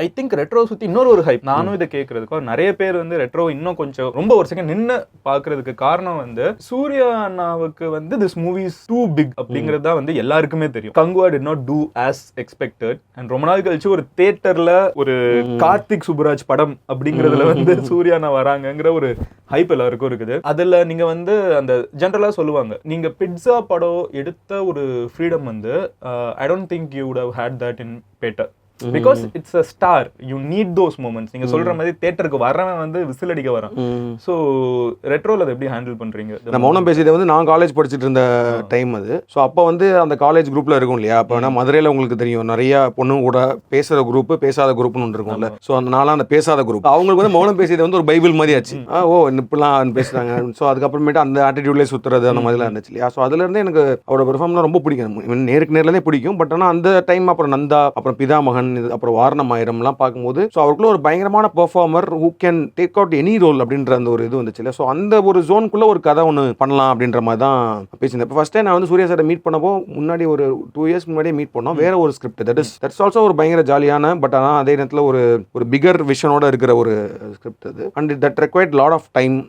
I think retro சுத்தி இன்னொரு ஒரு ஹைப். நானும் இதை கேட்கறதுக்கு நிறைய பேர் வந்து ரெட்ரோ இன்னும் கொஞ்சம் ரொம்ப ஒரு செகண்ட் நின்று பாக்குறதுக்கு காரணம் வந்து சூர்யா அண்ணாவுக்கு வந்து திஸ் மூவிஸ் டூ பிக் அப்படிங்கிறது தான் வந்து எல்லாருக்குமே தெரியும். Kanguva did not do as expected. And ரொம்ப நாள் கழிச்சு ஒரு தியேட்டர்ல ஒரு கார்த்திக் சுப்புராஜ் படம் அப்படிங்கறதுல வந்து சூர்யா அண்ணா வராங்கிற ஒரு ஹைப் எல்லாருக்கும் இருக்குது. அதுல நீங்க வந்து அந்த ஜென்ரலா சொல்லுவாங்க, நீங்க பிட்சா படம் எடுத்த ஒரு ஃப்ரீடம் வந்து I don't think you would have had that in better. Because it's a star, you need those moments. நீங்க சொல்ற மாதிரி தியேட்டருக்கு வரவன் வந்து விசில் அடிக்க வரான். ஸோ ரெட்ரோல அதை எப்படி ஹேண்டில் பண்றீங்க? இந்த மௌனம் பேசியதை வந்து நான் காலேஜ் படிச்சுட்டு இருந்த டைம் அது. ஸோ அப்போ வந்து அந்த காலேஜ் குரூப்ல இருக்கும் இல்லையா, அப்போ வேணா மதுரையில் உங்களுக்கு தெரியும் நிறைய பொண்ணுங்க கூட பேசுற குரூப் பேசாத குரூப்னு ஒன்று இருக்கும்ல. ஸோ அந்த நாளாக அந்த பேசாத குரூப் அவங்களுக்கு வந்து மௌனம் பேசியது வந்து ஒரு பைபிள் மாதிரி ஆச்சு. ஓ இப்படிலாம் பேசுறாங்க. ஸோ அதுக்கப்புறமேட்டு அந்த ஆட்டிடியூட்லேயே சுற்றுறது அந்த மாதிரிலாம் இருந்துச்சு இல்லையா. ஸோ அதுலேருந்து எனக்கு அவரோட பெர்ஃபார்ம்லாம் ரொம்ப பிடிக்கும். நேருக்கு நேரிலே பிடிக்கும். பட் ஆனால் அந்த டைம் அப்புறம் நந்தா, அப்புறம் பிதாமகன், அப்புறம் வாரணம் ஆயிரம்லாம் பார்க்கும்போது ஸோ அவருக்குள்ள ஒரு பயங்கரமான performer who can take out any role அப்படின்ற அந்த ஒரு இது வந்துச்சு இல்லை. ஸோ அந்த ஒரு ஜோனுக்குள்ள ஒரு கதை ஒன்று பண்ணலாம் அப்படின்ற மாதிரி தான் பேசியிருந்தேன். இப்போ ஃபர்ஸ்ட் டைம் நான் வந்து சூர்யா சாரை மீட் பண்ணப்போ முன்னாடி ஒரு 2 years முன்னாடியே மீட் பண்ணோம். வேற ஒரு ஸ்கிரிப்ட் தட்ஸ் ஆல்சோ ஒரு பயங்கர ஜாலியான பட் ஆனால் அதே நேரத்தில் ஒரு பிகர் விஷனோட இருக்கிற ஒரு ஸ்கிரிப்ட் அது. And that required lot of time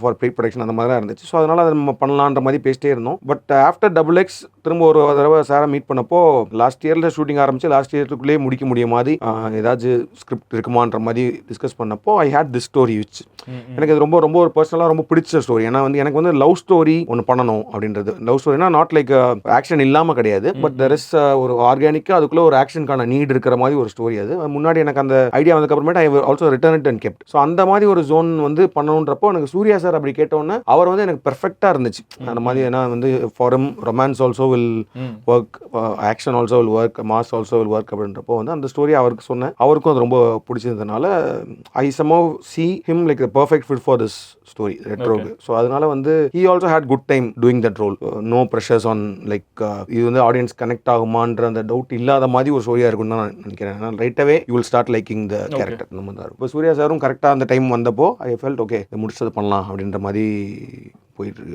for pre production அந்த மாதிரி தான் இருந்துச்சு. ஸோ அதனால அதை நம்ம பண்ணலான்ற மாதிரி பேசிட்டே இருந்தோம். பட் ஆஃப்டர் XX திரும்ப ஒரு தடவை சாரை மீட் பண்ணப்போ லாஸ்ட் இயர்ல ஷூட்டிங் ஆரம்பிச்சு லாஸ்ட் இயர்க்குள்ளேயே முடிக்க முடிய மாதிரி ஏதாச்சும் ஸ்கிரிப்ட் இருக்குமான்ற மாதிரி டிஸ்கஸ் பண்ணப்போ ஐ ஹேட் திஸ் ஸ்டோரி விச் எனக்கு அது ரொம்ப ரொம்ப ஒரு பர்சனலாக ரொம்ப பிடிச்ச ஸ்டோரி. ஏன்னா வந்து எனக்கு வந்து லவ் ஸ்டோரி ஒன்று பண்ணணும் அப்படின்றது. லவ் ஸ்டோரினா நாட் லைக் ஆக்ஷன் இல்லாமல் கிடையாது, பட் தெர் இஸ் ஒரு ஆர்கானிக்காக அதுக்குள்ளே ஒரு ஆக்ஷனுக்கான நீட் இருக்கிற மாதிரி ஒரு ஸ்டோரி. அது முன்னாடி எனக்கு அந்த ஐடியா வந்ததுக்கப்புறமேட்டு I also return it and kept. So அந்த மாதிரி ஒரு ஜோன் வந்து பண்ணணுன்றப்போ எனக்கு சூர்யா சார் அப்படி கேட்டோன்னே அவர் வந்து எனக்கு பெர்ஃபெக்டாக இருந்துச்சு அந்த மாதிரி. ஏன்னா வந்து for him romance also will work, action also will work, mass also will work அப்படின்றப்போ வந்து அந்த ஸ்டோரி அவருக்கு சொன்னேன். அவருக்கும் அது ரொம்ப பிடிச்சதுனால I somehow see him like the perfect fit for this story ரெட்ரோக்கு. ஸோ அதனால வந்து he also had good time doing that role. No pressures on like இது வந்து ஆடியன்ஸ் கனெக்ட் ஆகுமான்ற அந்த டவுட் இல்லாத மாதிரி ஒரு ஸ்டோரியாக இருக்குன்னு தான் நான் நினைக்கிறேன். Right away you will start liking the character. நம்ம தான் இப்போ சூர்யா சாரும் கரெக்டாக அந்த டைம் வந்தப்போ ஐ ஃபெல்ட் ஓகே முடிச்சது பண்ணலாம் அப்படின்ற மாதிரி போயிட்டு இருக்கு.